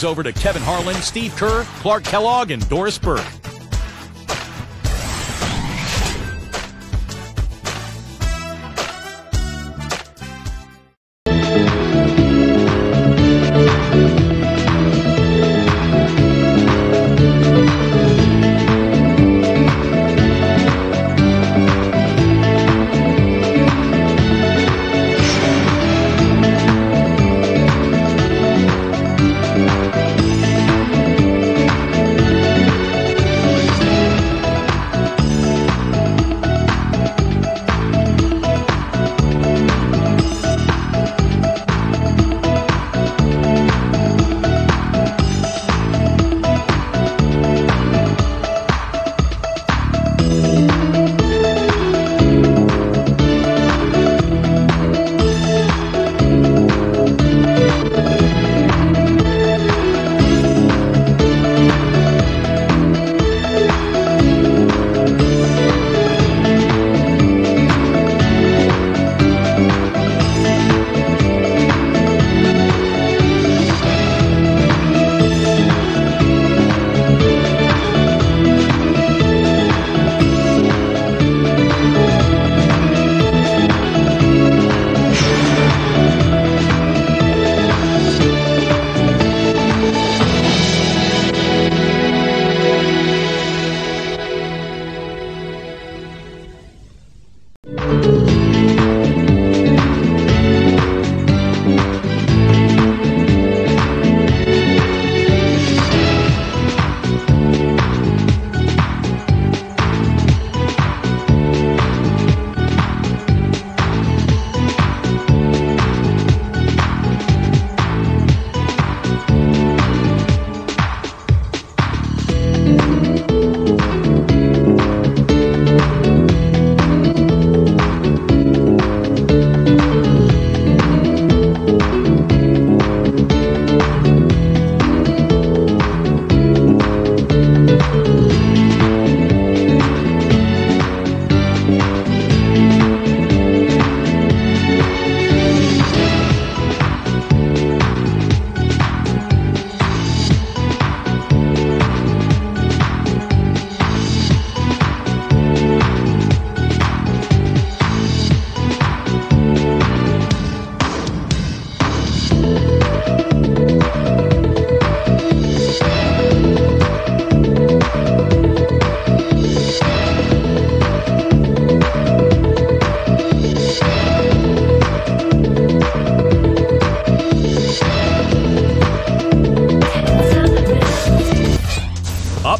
over to Kevin Harlan, Steve Kerr, Clark Kellogg, and Doris Burke.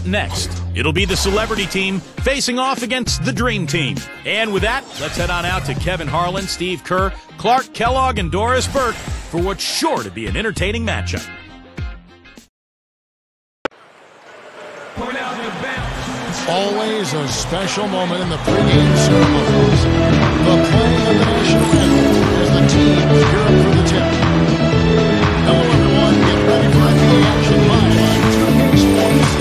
Next, it'll be the celebrity team facing off against the dream team. And with that, let's head on out to Kevin Harlan, Steve Kerr, Clark Kellogg, and Doris Burke for what's sure to be an entertaining matchup. Always a special moment in the pregame ceremonies. The playing of the national anthem as the team gear up for the tip. Hello, everyone. Get ready for NBA action live on 2K Sports.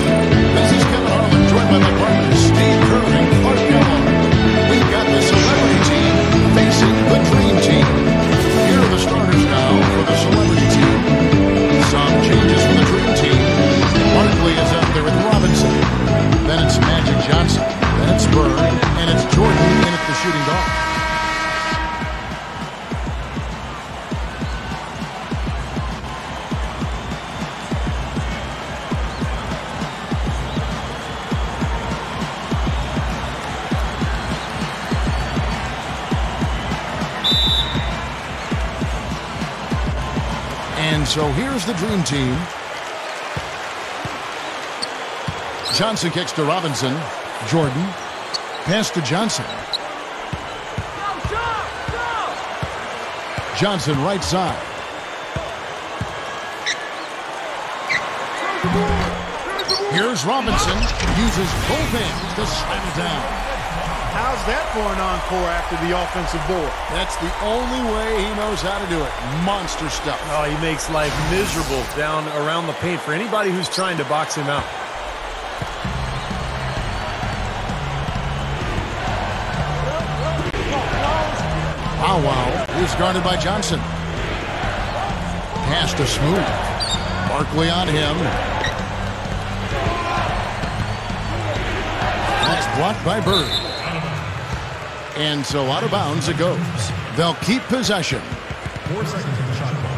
This is Kevin Harlan, joined by my partners Steve Kerr and Clark Kellogg. We've got the celebrity team facing the dream team. Here are the starters now for the celebrity team. Some changes for the dream team. Barkley is out there with Robinson. Then it's Magic Johnson. Then it's Bird. And it's Jordan in at the shooting guard. And so here's the dream team. Johnson kicks to Robinson. Jordan. Pass to Johnson. Johnson right side. Here's Robinson. Uses both hands to slam it down. How's that for an encore after the offensive board? That's the only way he knows how to do it. Monster stuff. Oh, he makes life miserable down around the paint for anybody who's trying to box him out. Wow. He's guarded by Johnson. Pass to Smooth. Barkley on him. That's blocked by Bird. And so out of bounds it goes. They'll keep possession. 4 seconds on the shot clock.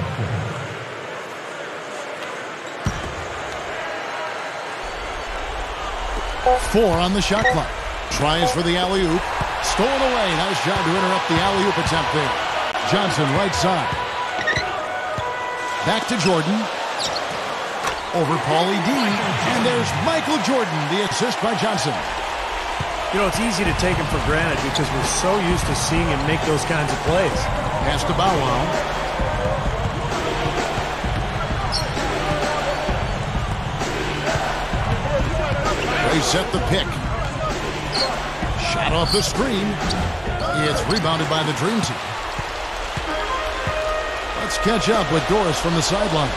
4 on the shot clock. Tries for the alley-oop. Stolen away. Nice job to interrupt the alley-oop attempt there. Johnson right side. Back to Jordan. Over Paulie D. And there's Michael Jordan, the assist by Johnson. You know, it's easy to take him for granted because we're so used to seeing him make those kinds of plays. Pass to Bow Wow. They set the pick. Shot off the screen. It's rebounded by the Dream Team. Let's catch up with Doris from the sideline.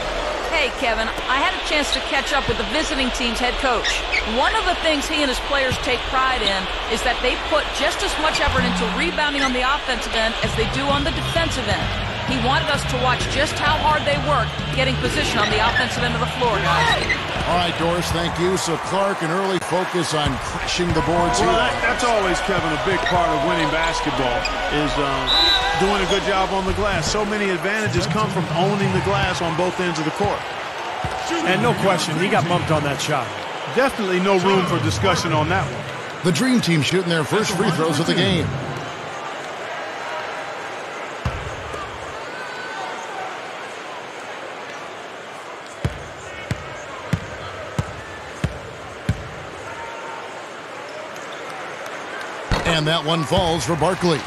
Hey, Kevin, I had a chance to catch up with the visiting team's head coach. One of the things he and his players take pride in is that they put just as much effort into rebounding on the offensive end as they do on the defensive end. He wanted us to watch just how hard they work getting position on the offensive end of the floor, guys. All right, Doris, thank you. So Clark, an early focus on crashing the boards here. Well, that's always, Kevin, a big part of winning basketball is doing a good job on the glass. So many advantages come from owning the glass on both ends of the court. And no question, he got bumped on that shot. Definitely no room for discussion on that one. The Dream Team shooting their first free throws of the game. And that one falls for Barkley.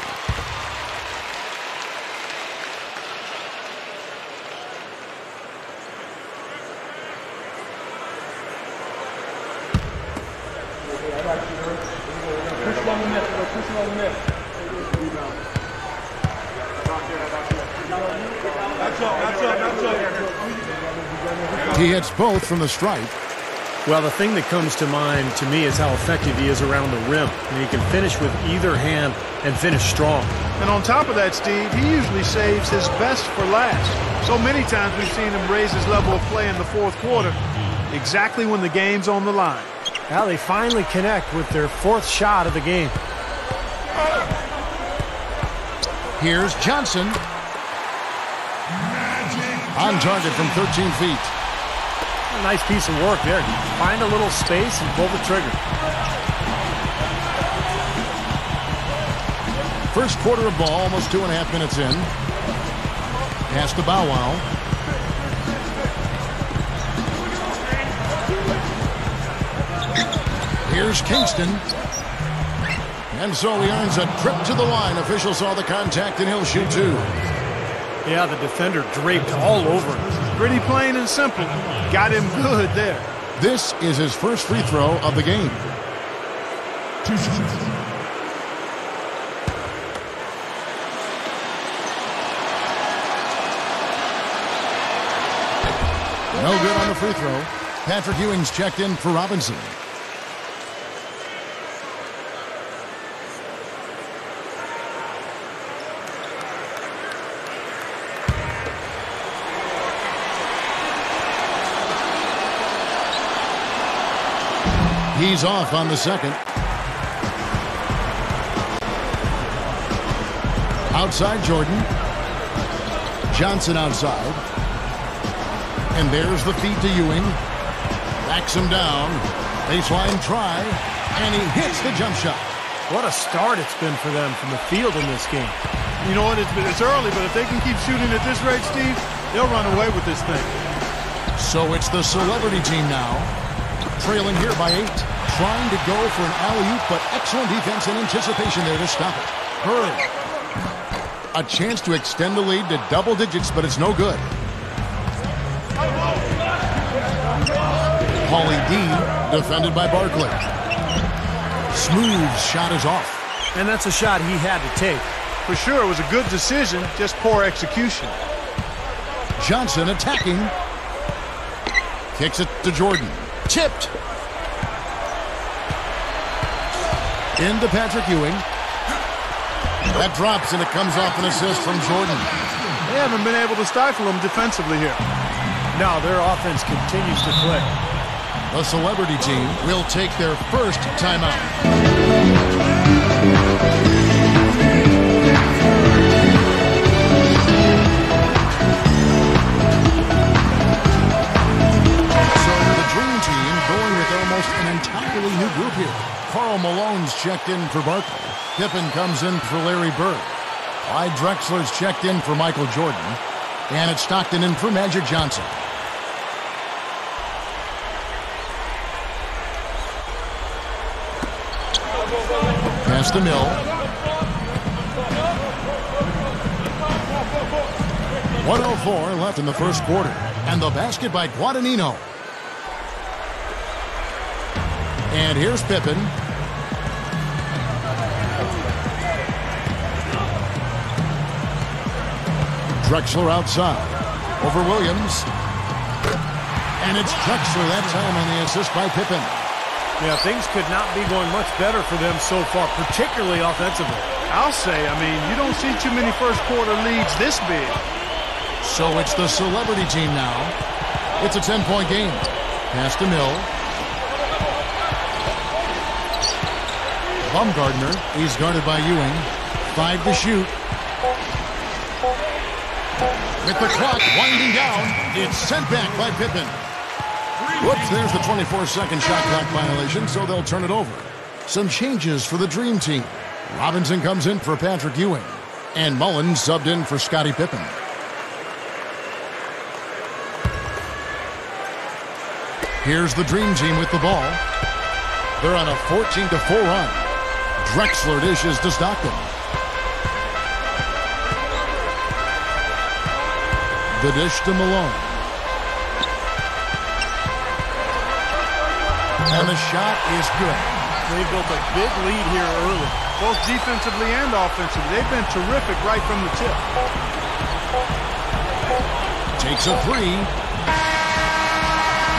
He hits both from the stripe. Well, the thing that comes to mind to me is how effective he is around the rim. And he can finish with either hand and finish strong. And on top of that, Steve, he usually saves his best for last. So many times we've seen him raise his level of play in the fourth quarter, exactly when the game's on the line. Now they finally connect with their fourth shot of the game. Here's Johnson. On target from 13 feet. A nice piece of work there. Find a little space and pull the trigger. First quarter of ball, almost 2.5 minutes in. Pass to Bow Wow. Here's Kingston. And so he earns a trip to the line. Official saw the contact and he'll shoot two. Yeah, the defender draped all over him. Pretty plain and simple. Got him good there. This is his first free throw of the game. 2 shots. No good on the free throw. Patrick Ewing's checked in for Robinson. He's off on the second. Outside Jordan. Johnson outside. And there's the feed to Ewing. Backs him down. Baseline try. And he hits the jump shot. What a start it's been for them from the field in this game. You know what? It's early, but if they can keep shooting at this rate, Steve, they'll run away with this thing. So it's the celebrity team now. Trailing here by 8. Trying to go for an alley-oop, but excellent defense and anticipation there to stop it. Bird. A chance to extend the lead to double digits, but it's no good. Paulie D, defended by Barkley. Smooth shot is off. And that's a shot he had to take. For sure, it was a good decision, just poor execution. Johnson attacking. Kicks it to Jordan. Tipped. Into Patrick Ewing. That drops, and it comes off an assist from Jordan. They haven't been able to stifle him defensively here. No, their offense continues to click. The celebrity team will take their first timeout. Almost an entirely new group here. Karl Malone's checked in for Barkley. Pippen comes in for Larry Bird. Clyde Drexler's checked in for Michael Jordan. And it's Stockton in for Magic Johnson. Pass to Mill. 1:04 left in the first quarter. And the basket by Guadagnino. And here's Pippen. Drexler outside. Over Williams. And it's Drexler that time on the assist by Pippen. Yeah, things could not be going much better for them so far, particularly offensively. I'll say, you don't see too many first quarter leads this big. So it's the celebrity team now. It's a 10-point game. Pass to Mill. Baumgartner, he's guarded by Ewing. 5 to shoot. With the clock winding down, it's sent back by Pippen. Whoops, there's the 24-second shot clock violation, so they'll turn it over. Some changes for the Dream Team. Robinson comes in for Patrick Ewing. And Mullins subbed in for Scottie Pippen. Here's the Dream Team with the ball. They're on a 14-4 run. Drexler dishes to Stockton. The dish to Malone. And the shot is good. They built a big lead here early. Both defensively and offensively. They've been terrific right from the tip. Takes a three.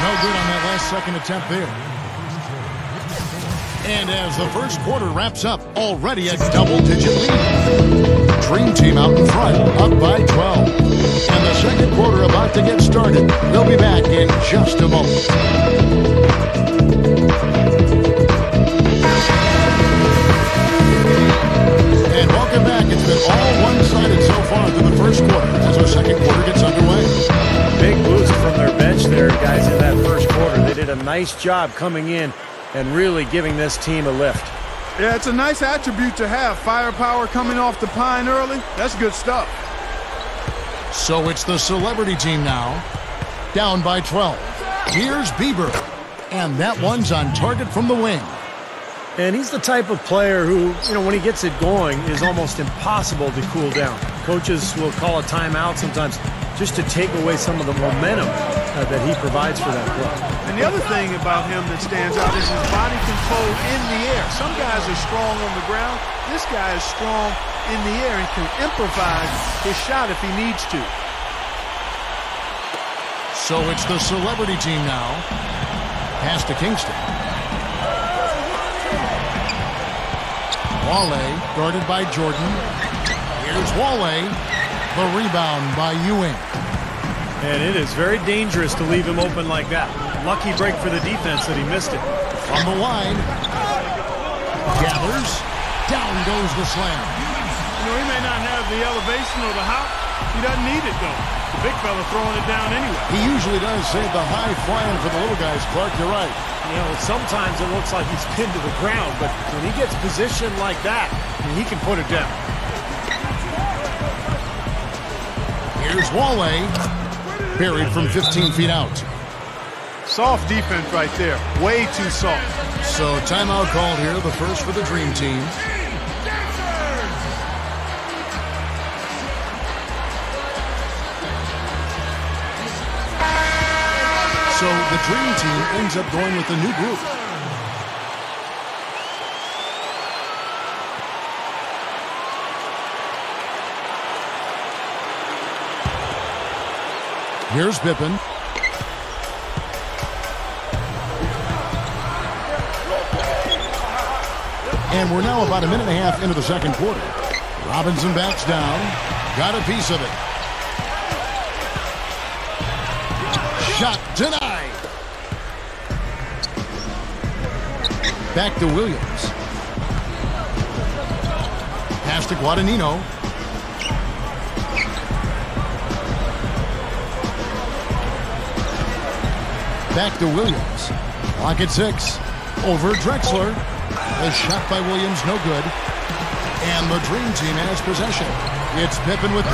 No good on that last second attempt there. And as the first quarter wraps up, already a double-digit lead. Dream Team out in front, up by 12. And the second quarter about to get started. We'll be back in just a moment. And welcome back. It's been all one-sided so far through the first quarter as our second quarter gets underway. Big boost from their bench there, guys, in that first quarter. They did a nice job coming in and really giving this team a lift. Yeah, it's a nice attribute to have. Firepower coming off the pine early. That's good stuff. So it's the celebrity team now. Down by 12. Here's Bieber. And that one's on target from the wing. And he's the type of player who, when he gets it going, is almost impossible to cool down. Coaches will call a timeout sometimes just to take away some of the momentum that he provides for that club. And the other thing about him that stands out is his body control in the air. Some guys are strong on the ground. This guy is strong in the air and can improvise his shot if he needs to. So it's the celebrity team now. Pass to Kingston. Wale, guarded by Jordan. Here's Wale. The rebound by Ewing. And it is very dangerous to leave him open like that. Lucky break for the defense that he missed it. From the line. Gathers. Down goes the slam. He may not have the elevation or the hop. He doesn't need it, though. The big fella throwing it down anyway. He usually does save the high flying for the little guys, Clark. You're right. Sometimes it looks like he's pinned to the ground, but when he gets positioned like that, he can put it down. Here's Wale. Buried from 15 feet out. Soft defense right there. Way too soft. So timeout called here, the first for the Dream Team. So the Dream Team ends up going with a new group. Here's Pippen. And we're now about a minute and a half into the second quarter. Robinson backs down. Got a piece of it. Shot denied. Back to Williams. Pass to Guadagnino. Back to Williams. Clock at 6. Over Drexler. The shot by Williams, no good. And the Dream Team has possession. It's Pippen with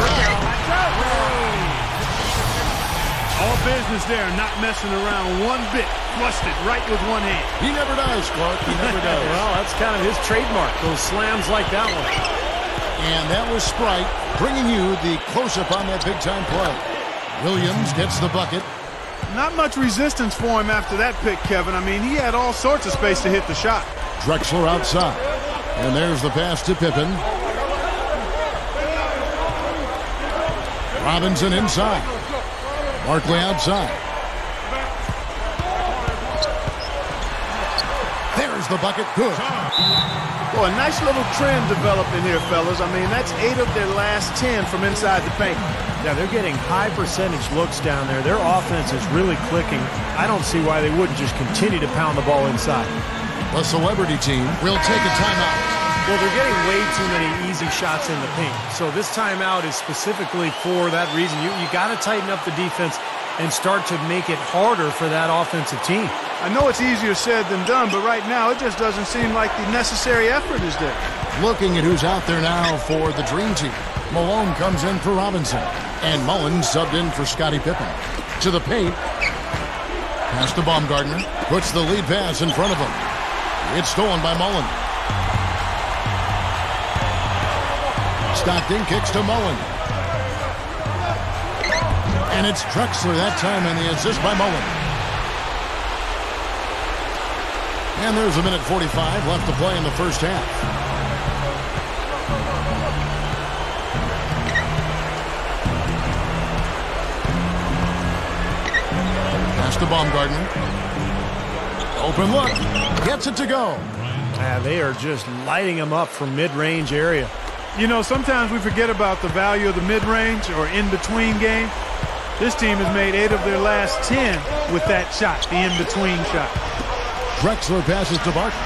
all business there, not messing around one bit. Flushed it right with one hand. He never does, Clark. He never does. Well, that's kind of his trademark, those slams like that one. And that was Sprite bringing you the close-up on that big-time play. Williams gets the bucket. Not much resistance for him after that pick, Kevin. I mean, he had all sorts of space to hit the shot. Drexler outside. And there's the pass to Pippen. Robinson inside. Barkley outside. There's the bucket. Good. Boy, a nice little trend developing here, fellas. I mean, that's 8 of their last 10 from inside the paint. Yeah, they're getting high percentage looks down there. Their offense is really clicking. I don't see why they wouldn't just continue to pound the ball inside. The celebrity team will take a timeout. Well, they're getting way too many easy shots in the paint. So this timeout is specifically for that reason. You got to tighten up the defense and start to make it harder for that offensive team. I know it's easier said than done, but right now it just doesn't seem like the necessary effort is there. Looking at who's out there now for the Dream Team. Malone comes in for Robinson. And Mullen subbed in for Scottie Pippen. To the paint. Pass to Baumgartner. Puts the lead pass in front of him. It's stolen by Mullen. Stockton kicks to Mullen. And it's Drexler that time, and the assist by Mullen. And there's a minute 45 left to play in the first half. Pass to Baumgartner. Open look. Gets it to go. They are just lighting them up from mid-range area. You know, sometimes we forget about the value of the mid-range or in-between game. This team has made 8 of their last 10 with that shot, the in-between shot. Drexler passes to Barkley.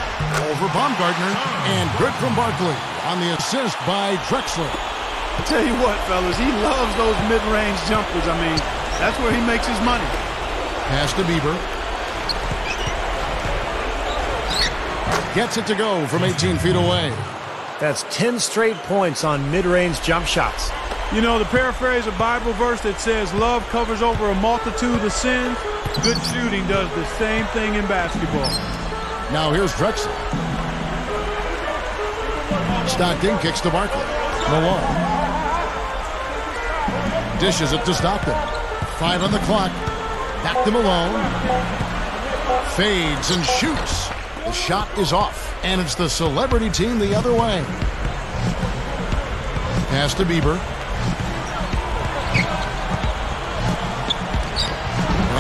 Over Baumgartner. And good from Barkley on the assist by Drexler. I'll tell you what, fellas, he loves those mid-range jumpers. I mean, that's where he makes his money. Pass to Bieber. Gets it to go from 18 feet away. That's 10 straight points on mid-range jump shots. You know, to paraphrase a Bible verse that says, love covers over a multitude of sins, good shooting does the same thing in basketball. Now here's Drexler. Stockton kicks to Barkley. Malone. Dishes it to Stockton. 5 on the clock. Back to Malone. Fades and shoots. The shot is off, and it's the celebrity team the other way. Pass to Bieber.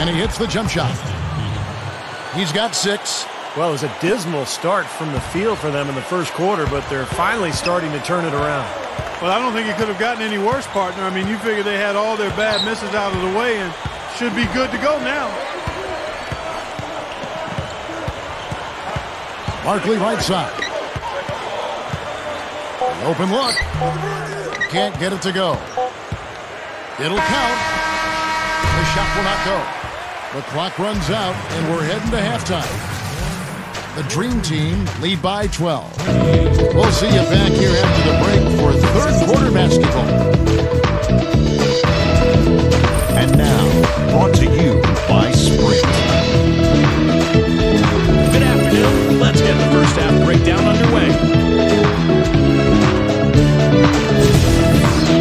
And he hits the jump shot. He's got 6. Well, it was a dismal start from the field for them in the first quarter, but they're finally starting to turn it around. Well, I don't think it could have gotten any worse, partner. I mean, you figure they had all their bad misses out of the way and should be good to go now. Barkley right side. Open look. Can't get it to go. It'll count. The shot will not go. The clock runs out, and we're heading to halftime. The Dream Team lead by 12. We'll see you back here after the break for third quarter basketball. And now, brought to you by Sprint. Good afternoon. Let's get the first half breakdown underway.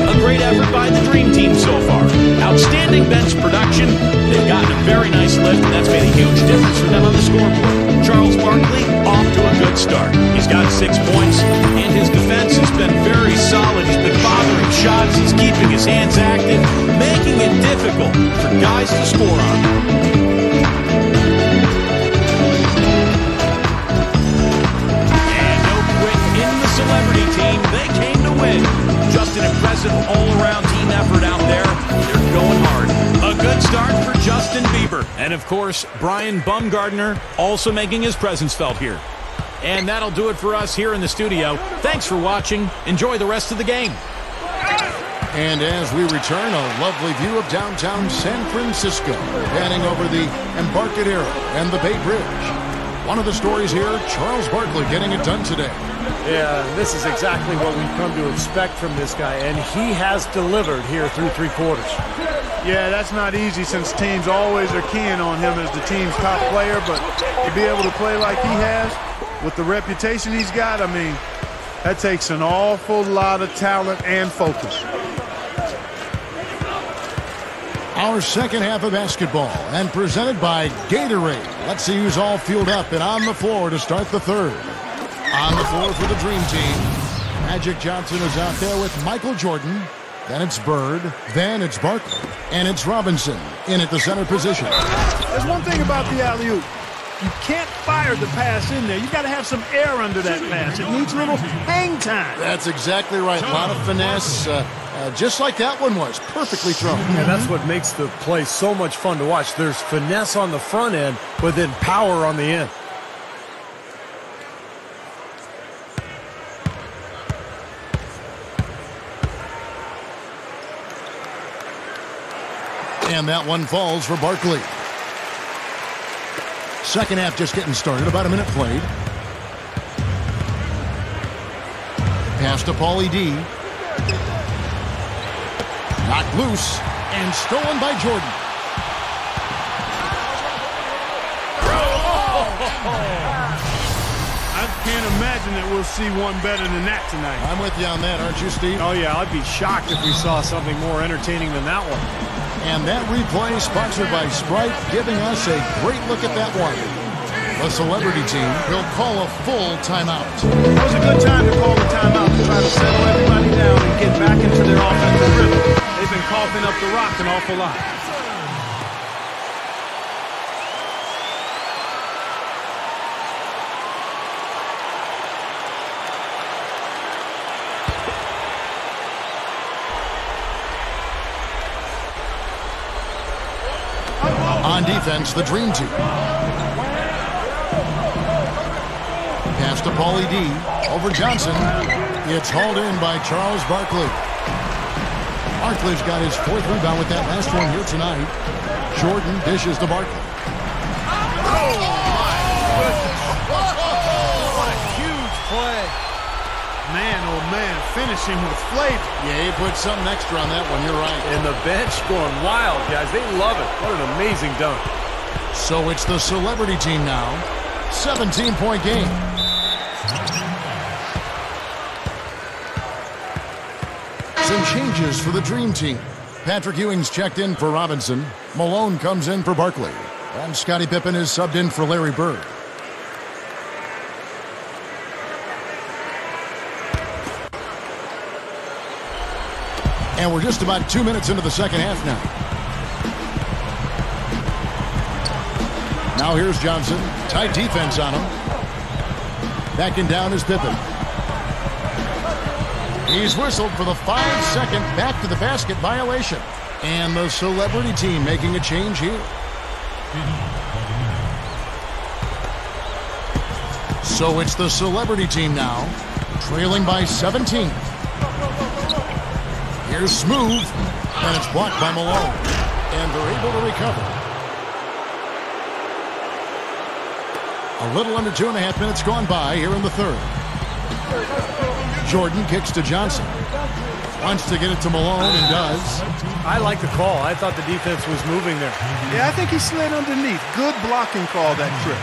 A great effort by the Dream Team so far. Outstanding bench production. They've gotten a very nice lift, and that's made a huge difference for them on the scoreboard. Charles Barkley off to a good start. He's got 6 points, and his defense has been very solid. He's been bothering shots. He's keeping his hands active, making it difficult for guys to score on. Celebrity team, they came to win. Just an impressive all-around team effort out there. They're going hard. A good start for Justin Bieber. And, of course, Brian Bumgardner also making his presence felt here. And that'll do it for us here in the studio. Thanks for watching. Enjoy the rest of the game. And as we return, a lovely view of downtown San Francisco, panning over the Embarcadero and the Bay Bridge. One of the stories here, Charles Barkley getting it done today. Yeah, this is exactly what we've come to expect from this guy, and he has delivered here through 3 quarters. Yeah, that's not easy since teams always are keying on him as the team's top player, but to be able to play like he has, with the reputation he's got, I mean, that takes an awful lot of talent and focus. Our second half of basketball, and presented by Gatorade. Let's see who's all fueled up and on the floor to start the third. On the floor for the Dream Team, Magic Johnson is out there with Michael Jordan. Then it's Bird. Then it's Barkley. And it's Robinson in at the center position. There's one thing about the alley-oop. You can't fire the pass in there. You got to have some air under that pass. It needs a little hang time. That's exactly right. A lot of finesse, just like that one was. Perfectly thrown. And that's what makes the play so much fun to watch. There's finesse on the front end, but then power on the end. And that one falls for Barkley. Second half just getting started. About a minute played. Pass to Paulie D. Knocked loose and stolen by Jordan. I can't imagine that we'll see one better than that tonight. I'm with you on that, aren't you, Steve? Oh, yeah, I'd be shocked if we saw something more entertaining than that one. And that replay sponsored by Sprite, giving us a great look at that one. The celebrity team will call a full timeout. That was a good time to call the timeout to try to settle everybody down and get back into their offensive rhythm. They've been coughing up the rock an awful lot. On defense, the Dream Team. Pass to Paulie D. Over Johnson. It's hauled in by Charles Barkley. Barkley's got his 4th rebound with that last one here tonight. Jordan dishes to Barkley. What a huge play. Man, oh man, finishing with flavor. Yeah, he put something extra on that one, you're right. And the bench going wild, guys. They love it. What an amazing dunk. So it's the celebrity team now. 17-point game. Some changes for the Dream Team. Patrick Ewing's checked in for Robinson. Malone comes in for Barkley. And Scottie Pippen is subbed in for Larry Bird. And we're just about 2 minutes into the second half now. Now here's Johnson. Tight defense on him. Backing down is Pippen. He's whistled for the 5-second back to the basket violation. And the celebrity team making a change here. So it's the celebrity team now, trailing by 17. Here's Smooth, and it's blocked by Malone. And they're able to recover. A little under 2.5 minutes gone by here in the third. Jordan kicks to Johnson. Wants to get it to Malone and does. I like the call. I thought the defense was moving there. Yeah, I think he slid underneath. Good blocking call that trip.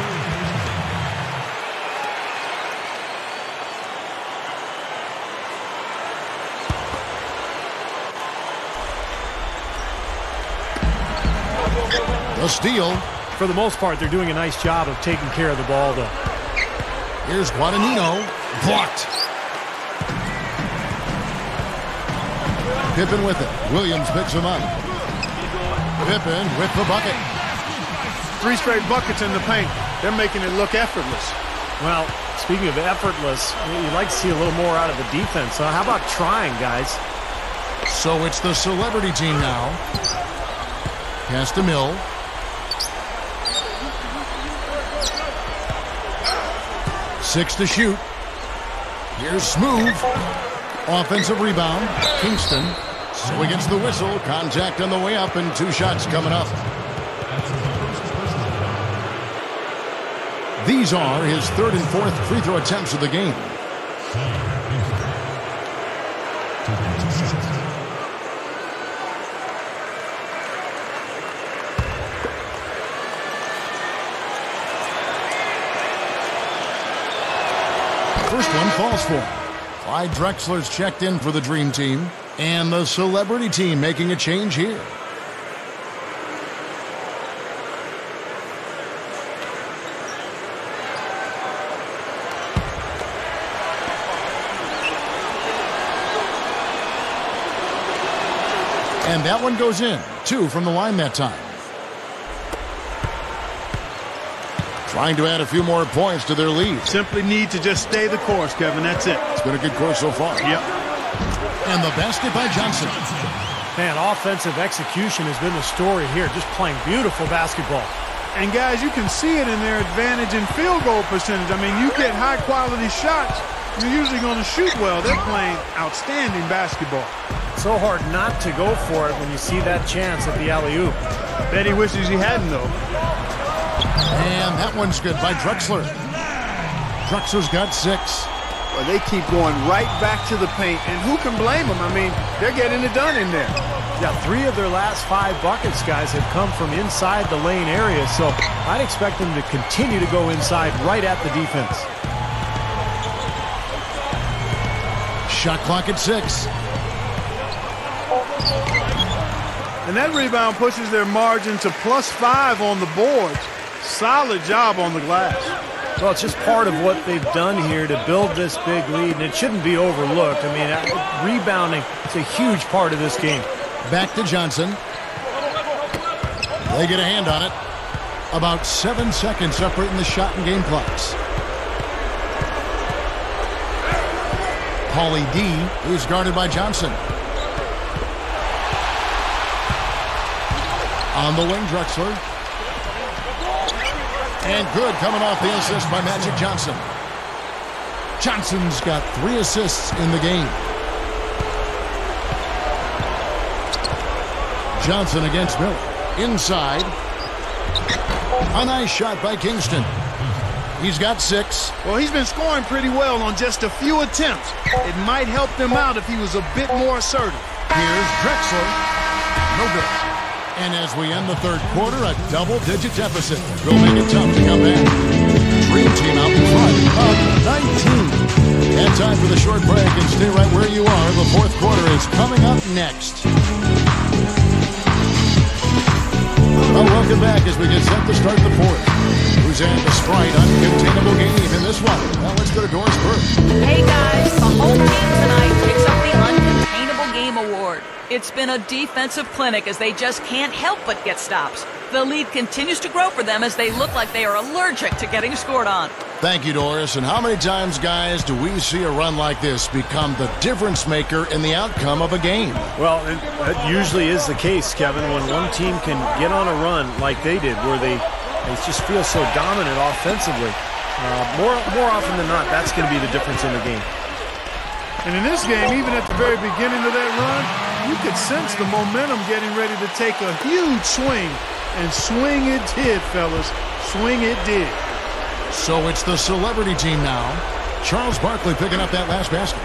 The steal. For the most part, they're doing a nice job of taking care of the ball, though. Here's Guadagnino. Blocked. Pippen with it. Williams picks him up. Pippen with the bucket. 3 straight buckets in the paint. They're making it look effortless. Well, speaking of effortless, you'd like to see a little more out of the defense. So how about trying, guys? So it's the celebrity team now. Pass to Mill. 6 to shoot. Here's Smooth. Offensive rebound. Kingston. So he gets the whistle. Contact on the way up and 2 shots coming up. These are his 3rd and 4th free throw attempts of the game. First one falls for him. Clyde Drexler's checked in for the Dream Team. And the Celebrity Team making a change here. And that one goes in. 2 from the line that time. Trying to add a few more points to their lead. Simply need to just stay the course, Kevin. That's it. It's been a good course so far. Yep. And the basket by Johnson. Man, offensive execution has been the story here. Just playing beautiful basketball. And guys, you can see it in their advantage in field goal percentage. I mean, you get high quality shots, you're usually going to shoot well. They're playing outstanding basketball. So hard not to go for it when you see that chance at the alley-oop. Bet he wishes he hadn't, though. And that one's good by Drexler. Drexler's got 6. Well, they keep going right back to the paint, and who can blame them? I mean, they're getting it done in there. Yeah, 3 of their last 5 buckets, guys, have come from inside the lane area, so I'd expect them to continue to go inside right at the defense. Shot clock at 6. And that rebound pushes their margin to +5 on the boards. Solid job on the glass. Well, it's just part of what they've done here to build this big lead, and it shouldn't be overlooked. I mean, rebounding is a huge part of this game. Back to Johnson. They get a hand on it. About 7 seconds separating the shot and game clocks. Paulie D is guarded by Johnson. On the wing, Drexler. And good coming off the assist by Magic Johnson. Johnson's got 3 assists in the game. Johnson against Miller. Inside. A nice shot by Kingston. He's got 6. Well, he's been scoring pretty well on just a few attempts. It might help them out if he was a bit more assertive. Here's Drexler. No good. And as we end the 3rd quarter, a double-digit deficit will make it tough to come back. Dream Team out in front of 19. And time for the short break, and stay right where you are. The 4th quarter is coming up next. Well, welcome back as we get set to start the 4th. Who's at the Sprite uncontainable game in this one? Well, let's go to Doris first. Hey guys, the home team tonight picks up the Uncontainable Game Award. It's been a defensive clinic as they just can't help but get stops. The lead continues to grow for them as they look like they are allergic to getting scored on. Thank you, Doris. And how many times, guys, do we see a run like this become the difference maker in the outcome of a game? Well, that usually is the case, Kevin, when one team can get on a run like they did, where they just feel so dominant offensively. More often than not, that's going to be the difference in the game. And in this game, even at the very beginning of that run, you could sense the momentum getting ready to take a huge swing. And swing it did, fellas. Swing it did. So it's the Celebrity Team now. Charles Barkley picking up that last basket.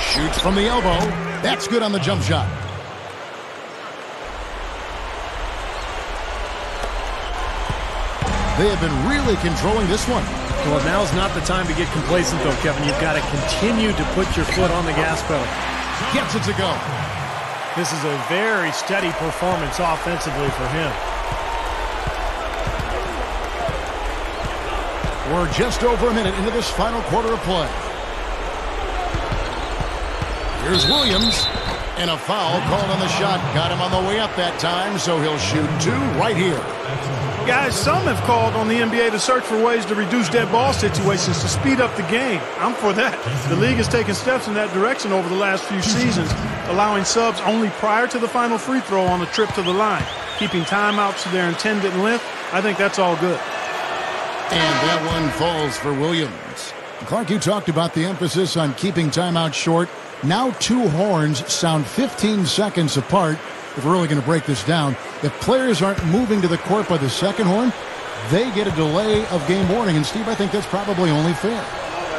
Shoots from the elbow. That's good on the jump shot. They have been really controlling this one. Well, now's not the time to get complacent, though, Kevin. You've got to continue to put your foot on the gas pedal. Gets it to go. This is a very steady performance offensively for him. We're just over a minute into this final quarter of play. Here's Williams. And a foul called on the shot. Got him on the way up that time, so he'll shoot 2 right here. Guys, some have called on the NBA to search for ways to reduce dead ball situations to speed up the game. I'm for that. The league has taken steps in that direction over the last few seasons, allowing subs only prior to the final free throw on a trip to the line, keeping timeouts to their intended length. I think that's all good. And that one falls for Williams. Clark, you talked about the emphasis on keeping timeout short. Now 2 horns sound 15 seconds apart. If we're really going to break this down, if players aren't moving to the court by the second horn, they get a delay of game warning. And, Steve, I think that's probably only fair.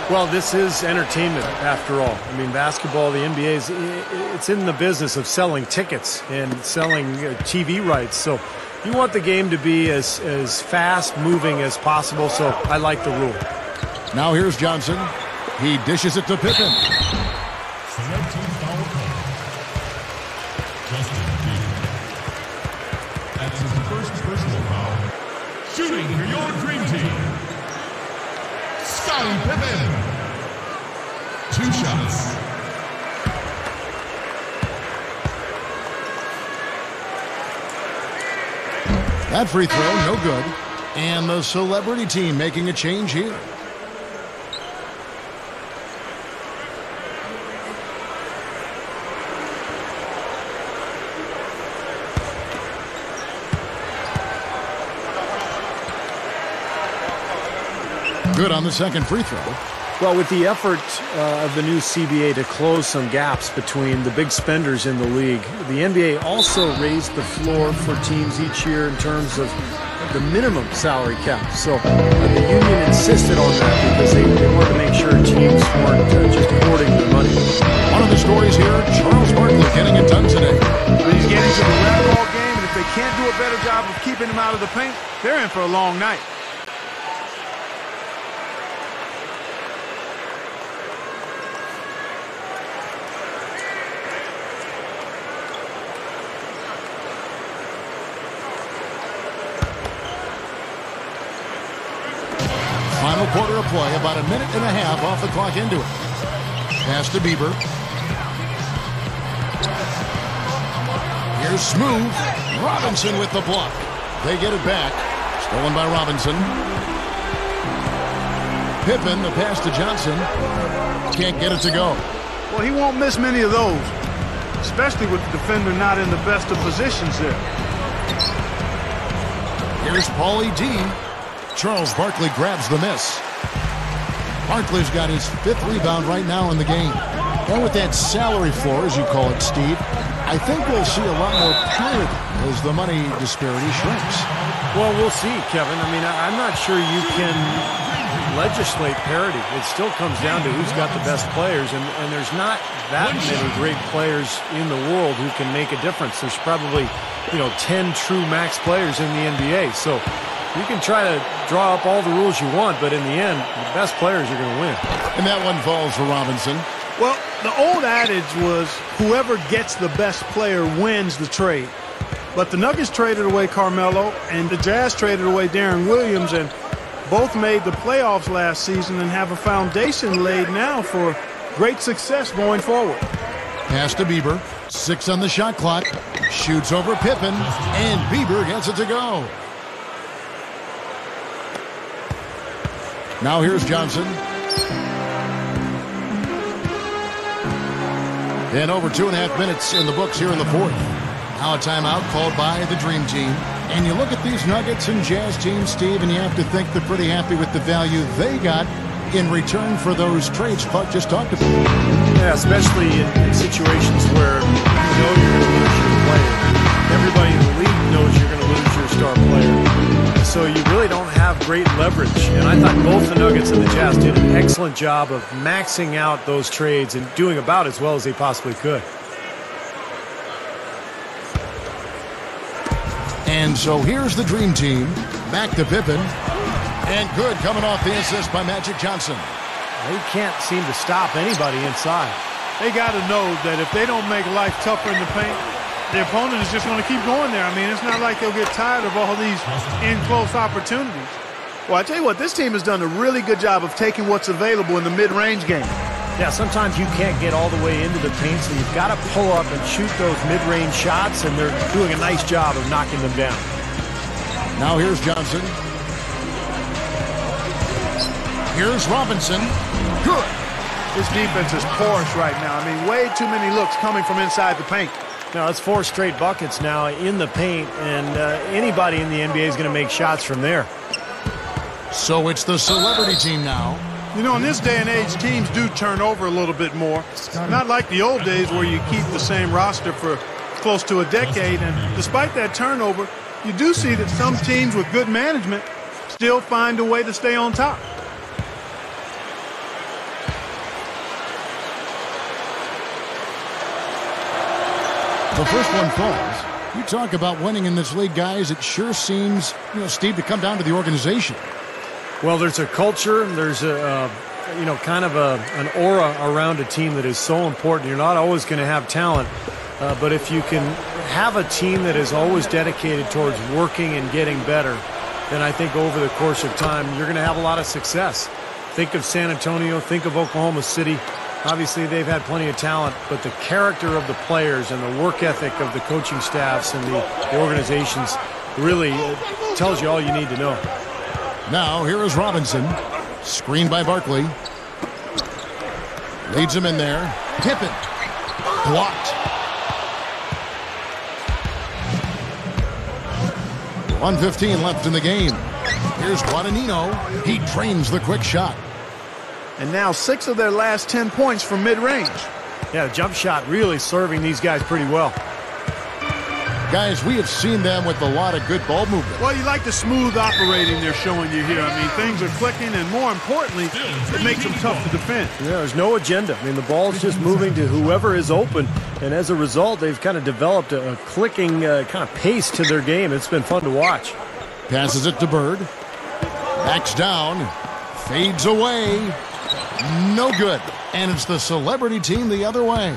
Well, this is entertainment, after all. I mean, basketball, the NBA, it's in the business of selling tickets and selling TV rights. So you want the game to be as fast-moving as possible, so I like the rule. Now here's Johnson. He dishes it to Pippen. That's his first personal foul. Shooting for your dream team, Scottie Pippen. 2 shots. That free throw, no good. And the celebrity team making a change here. Good on the second free throw. Well, with the effort of the new CBA to close some gaps between the big spenders in the league, the NBA also raised the floor for teams each year in terms of the minimum salary cap. So the union insisted on that because they wanted to make sure teams weren't just hoarding their money. One of the stories here, Charles Barkley getting it done today. He's getting to the rag ball game, and if they can't do a better job of keeping him out of the paint, they're in for a long night. Final quarter of play, about a minute and a half off the clock into it. Pass to Bieber. Here's Smooth. Robinson with the block. They get it back. Stolen by Robinson. Pippen, the pass to Johnson. Can't get it to go. Well, he won't miss many of those, especially with the defender not in the best of positions there. Here's Paulie D. Charles Barkley grabs the miss. Barkley's got his 5th rebound right now in the game. And with that salary floor, as you call it, Steve, I think we'll see a lot more parity as the money disparity shrinks. Well, we'll see, Kevin. I mean, I'm not sure you can legislate parity. It still comes down to who's got the best players, and there's not that many great players in the world who can make a difference. There's probably, 10 true max players in the NBA. So you can try to draw up all the rules you want, but in the end, the best players are going to win. And that one falls for Robinson. Well, the old adage was whoever gets the best player wins the trade. But the Nuggets traded away Carmelo, and the Jazz traded away Darren Williams, and both made the playoffs last season and have a foundation laid now for great success going forward. Pass to Bieber. 6 on the shot clock. Shoots over Pippen, and Bieber gets it to go. Now here's Johnson. And over 2.5 minutes in the books here in the 4th. Now a timeout called by the Dream Team. And you look at these Nuggets and Jazz teams, Steve, and you have to think they're pretty happy with the value they got in return for those trades Clark just talked about. Yeah, especially in situations where you know you're going to lose your player. Everybody in the league knows you're going to lose your star player. So you really don't have great leverage. And I thought both the Nuggets and the Jazz did an excellent job of maxing out those trades and doing about as well as they possibly could. And so here's the Dream Team. Back to Pippen. And good coming off the assist by Magic Johnson. They can't seem to stop anybody inside. They got to know that if they don't make life tougher in the paint, the opponent is just going to keep going there. I mean, it's not like they'll get tired of all these in-close opportunities. Well, I tell you what, this team has done a really good job of taking what's available in the mid-range game. Yeah, sometimes you can't get all the way into the paint, so you've got to pull up and shoot those mid-range shots, and they're doing a nice job of knocking them down. Now here's Johnson. Here's Robinson. Good. This defense is porous right now. I mean, way too many looks coming from inside the paint. Now, it's 4 straight buckets now in the paint, and anybody in the NBA is going to make shots from there. So it's the celebrity team now. You know, in this day and age, teams do turn over a little bit more. Not like the old days where you keep the same roster for close to a decade. And despite that turnover, you do see that some teams with good management still find a way to stay on top. The first one falls. You talk about winning in this league, guys. It sure seems, Steve, to come down to the organization. Well, there's a culture, there's kind of an aura around a team that is so important. You're not always going to have talent, but if you can have a team that is always dedicated towards working and getting better, then I think over the course of time, you're going to have a lot of success. Think of San Antonio, think of Oklahoma City. Obviously, they've had plenty of talent, but the character of the players and the work ethic of the coaching staffs and the organizations really tells you all you need to know. Now, here is Robinson. Screened by Barkley. Leads him in there. Pippen. Blocked. 1:15 left in the game. Here's Guadagnino. He drains the quick shot. And now 6 of their last 10 points from mid-range. Yeah, the jump shot really serving these guys pretty well. Guys, we have seen them with a lot of good ball movement. Well, you like the smooth operating they're showing you here. I mean, things are clicking, and more importantly, it makes them tough to defend. Yeah, there's no agenda. I mean, the ball's just moving to whoever is open, and as a result, they've kind of developed a clicking kind of pace to their game. It's been fun to watch. Passes it to Bird. Backs down. Fades away. No good. And it's the celebrity team the other way.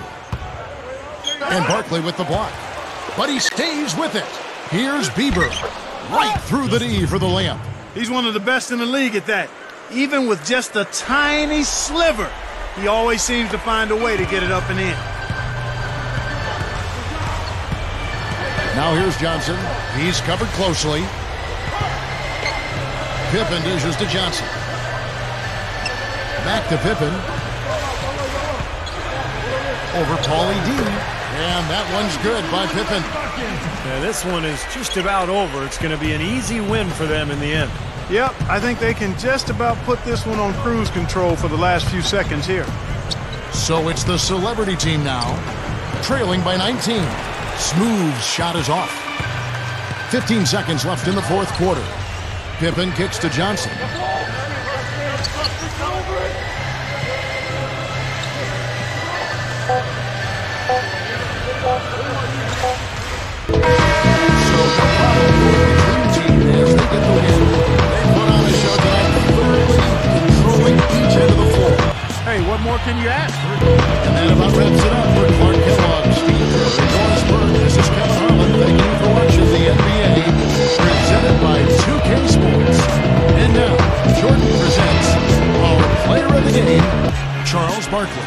And Barkley with the block. But he stays with it. Here's Bieber. Right through the D for the layup. He's one of the best in the league at that. Even with just a tiny sliver, he always seems to find a way to get it up and in. Now here's Johnson. He's covered closely. Pippen dishes to Johnson. Back to Pippen. Over Paulie D. And that one's good by Pippen. Yeah, this one is just about over. It's going to be an easy win for them in the end. Yep, I think they can just about put this one on cruise control for the last few seconds here. So it's the celebrity team now, trailing by 19. Smooth shot is off. 15 seconds left in the fourth quarter. Pippen kicks to Johnson. Hey, what more can you ask? And that about wraps it up for Clark Kellogg, Steve Kerr, and Doris Burke. This is Kevin Harlan. Thank you for watching the NBA, presented by 2K Sports. And now, Jordan presents our player of the game, Charles Barkley.